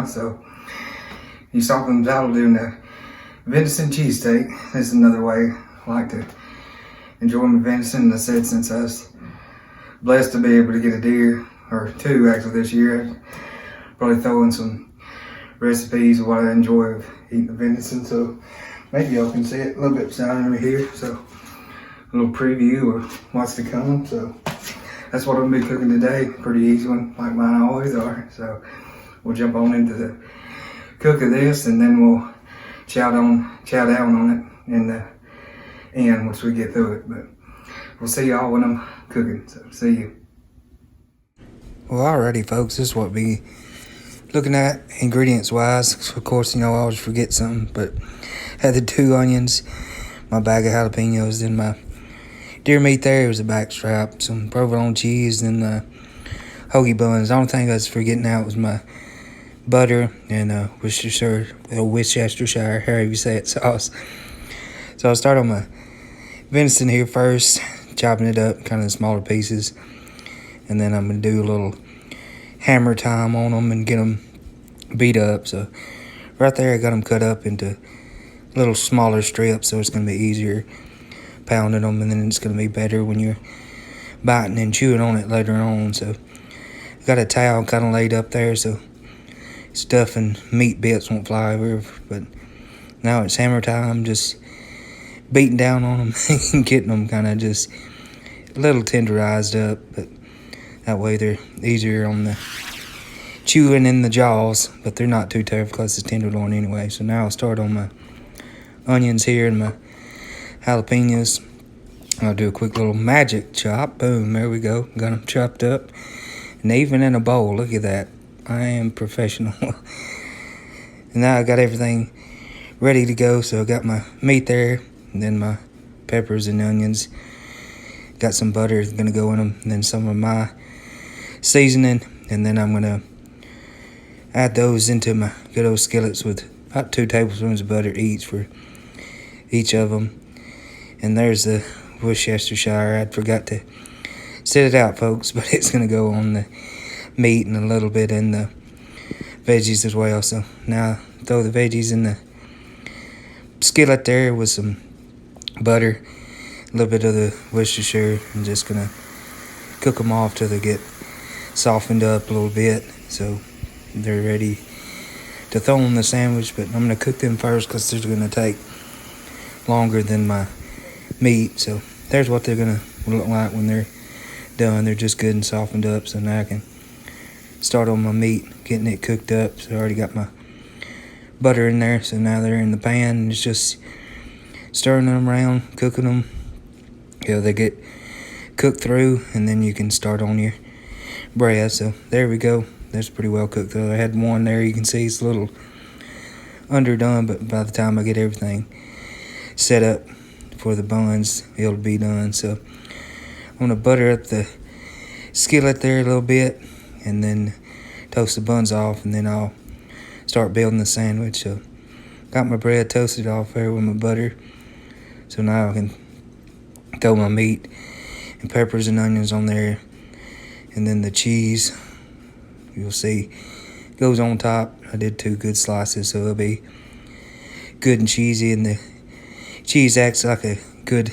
now, so you saw them title doing the venison cheesesteak. This is another way I like to enjoy my venison. I said since I was blessed to be able to get a deer, or two actually this year, I'd probably throw in some recipes of what I enjoy of eating the venison. So maybe y'all can see it a little bit beside me here. So a little preview of what's to come. So that's what I'm gonna be cooking today. Pretty easy one, like mine always are. So we'll jump on into the cook of this, and then we'll chow down on it in the end once we get through it. But we'll see y'all when I'm cooking. So see you. Well, alrighty, folks. This is what we looking at ingredients wise. Of course, I always forget something, but had the 2 onions, my bag of jalapeños, then my deer meat there was a backstrap, some provolone cheese, and Hoagie Buns. The only thing I was forgetting out was my butter and Worcestershire, however you say it, sauce. So I'll start on my venison here first, chopping it up kind of in smaller pieces, and then I'm gonna do a little hammer time on them and get them beat up. So right there I got them cut up into little smaller strips, so it's gonna be easier pounding them, and then it's gonna be better when you're biting and chewing on it later on. So I got a towel kind of laid up there so stuff and meat bits won't fly over. But now it's hammer time, just beating down on them and getting them kind of just a little tenderized up, but that way they're easier on the chewing in the jaws, but they're not too tough because it's tenderloin anyway. So now I'll start on my onions here and my jalapeños. I'll do a quick little magic chop. Boom, there we go. Got them chopped up. And even in a bowl, look at that. I am professional. And now I got everything ready to go. So I got my meat there, and then my peppers and onions. Got some butter gonna go in them, and then some of my seasoning, and then I'm gonna add those into my good old skillets with about 2 tablespoons of butter each for each of them. And there's the Worcestershire. I forgot to set it out, folks, but it's gonna go on the meat and a little bit in the veggies as well. So now throw the veggies in the skillet there with some butter, a little bit of the Worcestershire, and just gonna cook them off till they get softened up a little bit so they're ready to throw in the sandwich. But I'm gonna cook them first because they're gonna take longer than my meat. So there's what they're gonna look like when they're done. They're just good and softened up. So now I can start on my meat, getting it cooked up. So I already got my butter in there, so now they're in the pan, and it's just stirring them around, cooking them. They get cooked through, and then you can start on your bread. So there we go. That's pretty well cooked though. I had one there, you can see it's a little underdone, but by the time I get everything set up for the buns, it'll be done. So I'm gonna butter up the skillet there a little bit, and then toast the buns off, and then I'll start building the sandwich. So got my bread toasted off there with my butter. So now I can throw my meat and peppers and onions on there, and then the cheese, you'll see, goes on top. I did 2 good slices, so it'll be good and cheesy, and the cheese acts like a good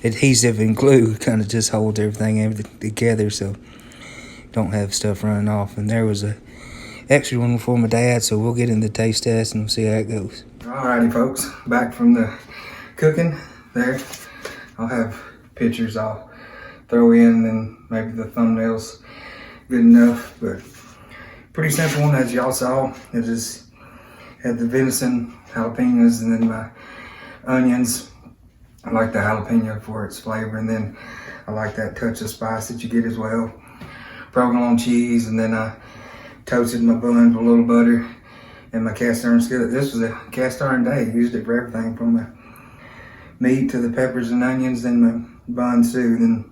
adhesive and glue, kind of just holds everything together so don't have stuff running off. And there was a extra one for my dad, so we'll get in the taste test and we'll see how it goes. Alrighty, folks, back from the cooking there. I'll have pictures I'll throw in, and maybe the thumbnails good enough, but pretty simple one as y'all saw. I just had the venison, jalapeños, and then my onions. I like the jalapeno for its flavor, and then I like that touch of spice that you get as well. Provolone cheese, and then I toasted my buns with a little butter and my cast iron skillet. This was a cast iron day. Used it for everything from the meat to the peppers and onions, then my buns too. Then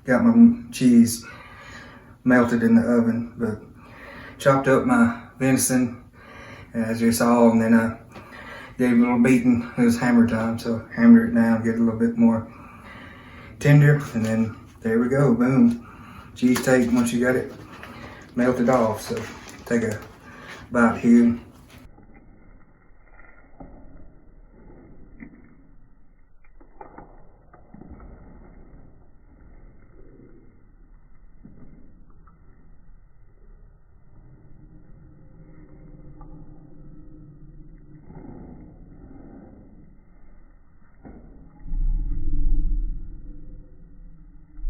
got my cheese melted in the oven, but chopped up my venison as you saw, and then I gave it a little beating. It was hammer time, so hammer it down, get it a little bit more tender, and then there we go, boom. Cheesesteak once you got it melted off. So take a bite here.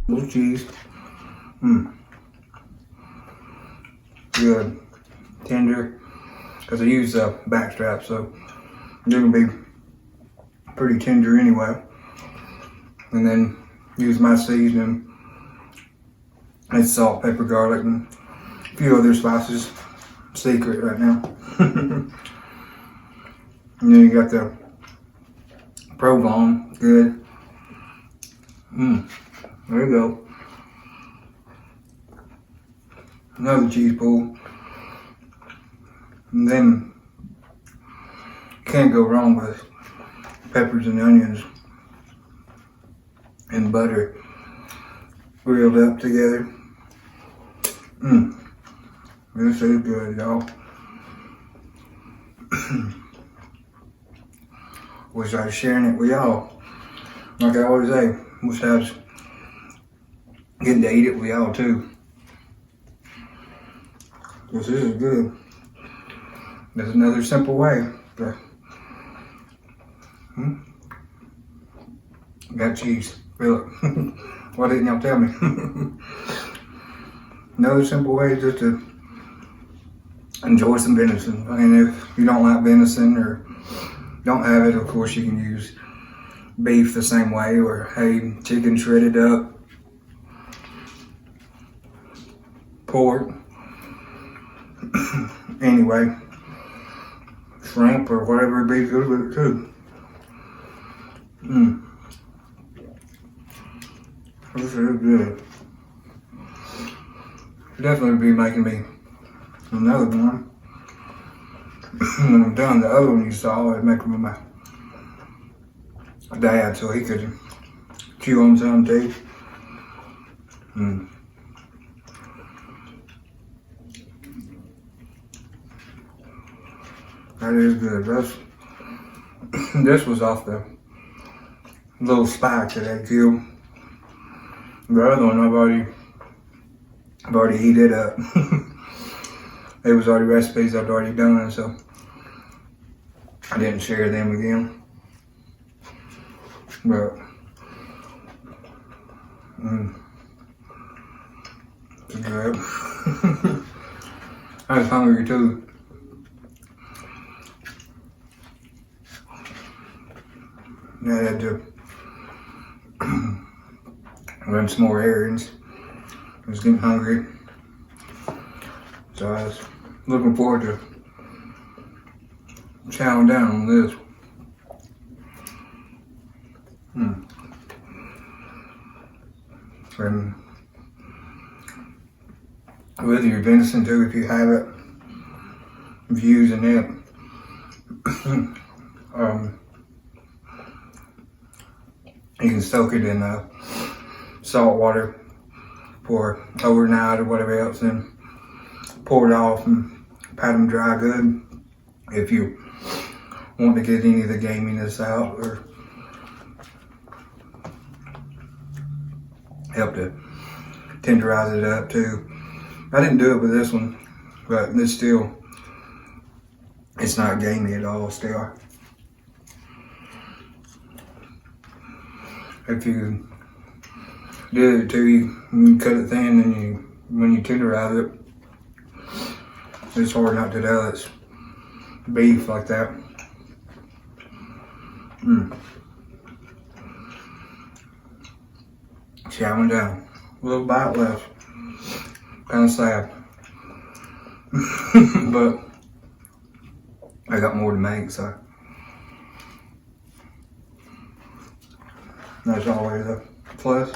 Little cheese. Good. Tender. Because I use the back strap, so they're going to be pretty tender anyway. And then use my seasoning. It's salt, pepper, garlic, and a few other spices. Secret right now. And then you got the provolone. Good. There you go. Another cheese pool. And then can't go wrong with peppers and onions and butter grilled up together. This is good, y'all. Wish I was sharing it with y'all. Like I always say, wish I was getting to eat it with y'all too. This is good. There's another simple way. Got cheese. Really? Why didn't y'all tell me? Another simple way just to enjoy some venison. I mean, if you don't like venison or don't have it, of course you can use beef the same way, or hey, chicken shredded up, pork, anyway, shrimp or whatever would be good with it too. This is good. Definitely be making me another one. When I'm done, the other one you saw, I'd make it with my dad so he could chew on some too. That is good. This was off the little spike that I killed. The other one I've already heated up. There was already recipes I'd already done, so I didn't share them again. But it's good. I was hungry too. I had to run some more errands. I was getting hungry, so I was looking forward to chowing down on this. And with your venison too, if you have it, if you're using it, you can soak it in salt water for overnight or whatever else, and pour it off and pat them dry good. If you want to get any of the gaminess out or help to tenderize it up too. I didn't do it with this one, but it's not gamey at all still. If you do it too, you can cut it thin, and when you tenderize it, it's hard not to do it's beef like that. Chowing down. A little bite left. Kind of sad. But I got more to make, so that's always a plus.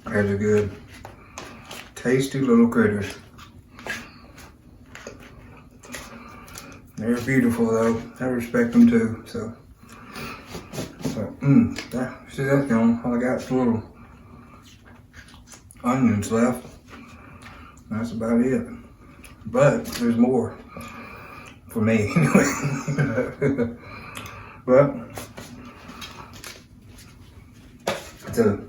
There's a good, tasty little critters. They're beautiful though. I respect them too. So See that gone? All I got is little onions left. That's about it. But there's more for me anyway. But it's a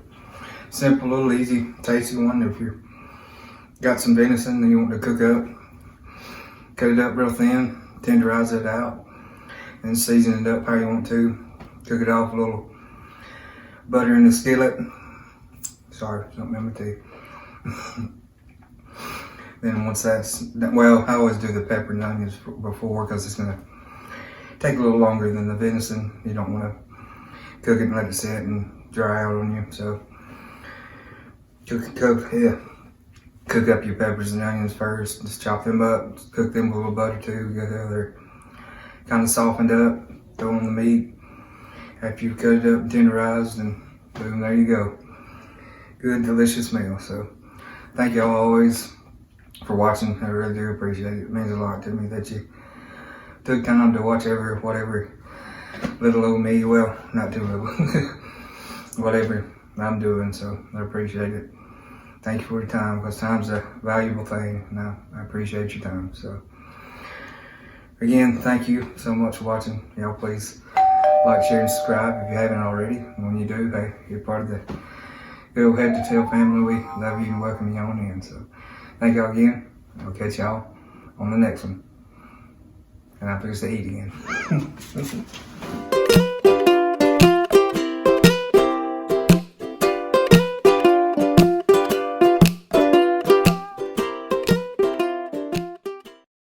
simple, little, easy, tasty one. If you got some venison that you want to cook up, cut it up real thin, tenderize it out, and season it up how you want to. Cook it off a little butter in the skillet. Sorry, something in my teeth. Then once that's done, well, I always do the pepper and onions before because it's gonna take a little longer than the venison. You don't want to cook it and let it sit and dry out on you. So cook up your peppers and onions first. Just chop them up, cook them with a little butter too. Get they're kind of softened up. Throw on the meat. After you've cut it up and tenderized, and boom, there you go. Good, delicious meal. So thank y'all always for watching. I really do appreciate it. It means a lot to me that you took time to watch whatever little old me, well, not too little, whatever I'm doing. So I appreciate it. Thank you for your time, because time's a valuable thing, and I appreciate your time. So again, thank you so much for watching. Y'all please like, share, and subscribe if you haven't already. And when you do, hey, you're part of the Go Head to Tail family. We love you and welcome you on in. So thank y'all again. I'll catch y'all on the next one. And I'll fix the eat again.